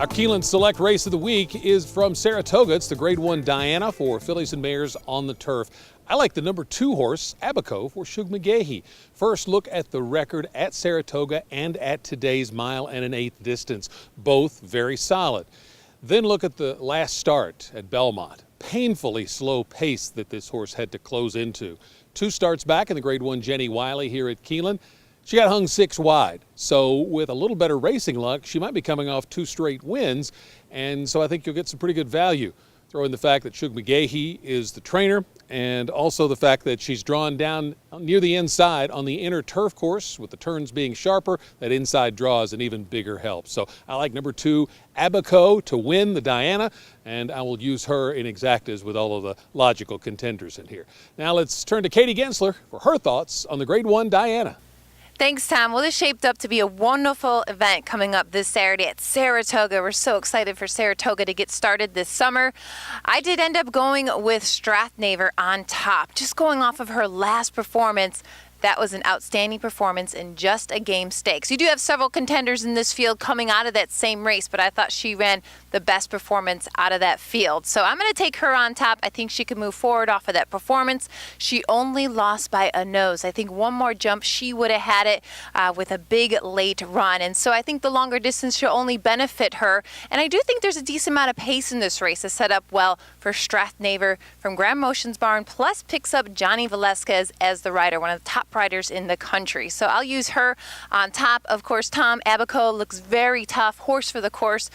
Our Keeneland Select Race of the Week is from Saratoga. It's the Grade 1 Diana for fillies and mares on the turf. I like the number 2 horse, Abaco, for Shug McGahee. First, look at the record at Saratoga and at today's mile and an eighth distance. Both very solid. Then look at the last start at Belmont. Painfully slow pace that this horse had to close into. 2 starts back in the Grade 1 Jenny Wiley here at Keeneland. She got hung 6 wide, so with a little better racing luck, she might be coming off 2 straight wins, and so I think you'll get some pretty good value. Throw in the fact that Shug McGahee is the trainer, and also the fact that she's drawn down near the inside on the inner turf course, with the turns being sharper. That inside draw is an even bigger help. So I like number 2, Abaco, to win the Diana, and I will use her in exactas with all of the logical contenders in here. Now let's turn to Katie Gensler for her thoughts on the Grade 1 Diana. Thanks, Tom. Well, this shaped up to be a wonderful event coming up this Saturday at Saratoga. We're so excited for Saratoga to get started this summer. I did end up going with Strathnaver on top, just going off of her last performance. That was an outstanding performance in just a game stakes. You do have several contenders in this field coming out of that same race, but I thought she ran the best performance out of that field. So I'm going to take her on top. I think she can move forward off of that performance. She only lost by a nose. I think one more jump, she would have had it with a big late run. And so I think the longer distance should only benefit her. And I do think there's a decent amount of pace in this race to set up well for Strathnaver from Grand Motions Barn, plus picks up Johnny Velasquez as the rider, one of the top riders in the country. So I'll use her on top. Of course, Tom, Abaco looks very tough, horse for the course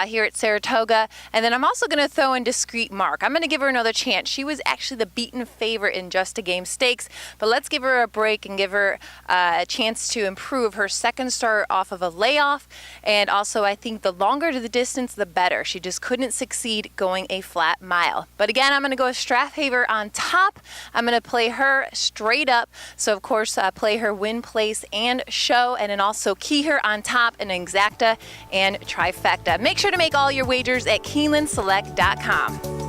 here at Saratoga. And then I'm also going to throw in Discreet Mark. I'm going to give her another chance. She was actually the beaten favorite in Just a Game Stakes, but let's give her a break and give her a chance to improve her second start off of a layoff. And also, I think the longer the distance, the better. She just couldn't succeed going a flat mile. But again, I'm going to go with Strathnaver on top. I'm going to play her straight up. So, of course, play her win, place, and show, and then also key her on top in exacta and trifecta. Make sure to make all your wagers at KeenelandSelect.com.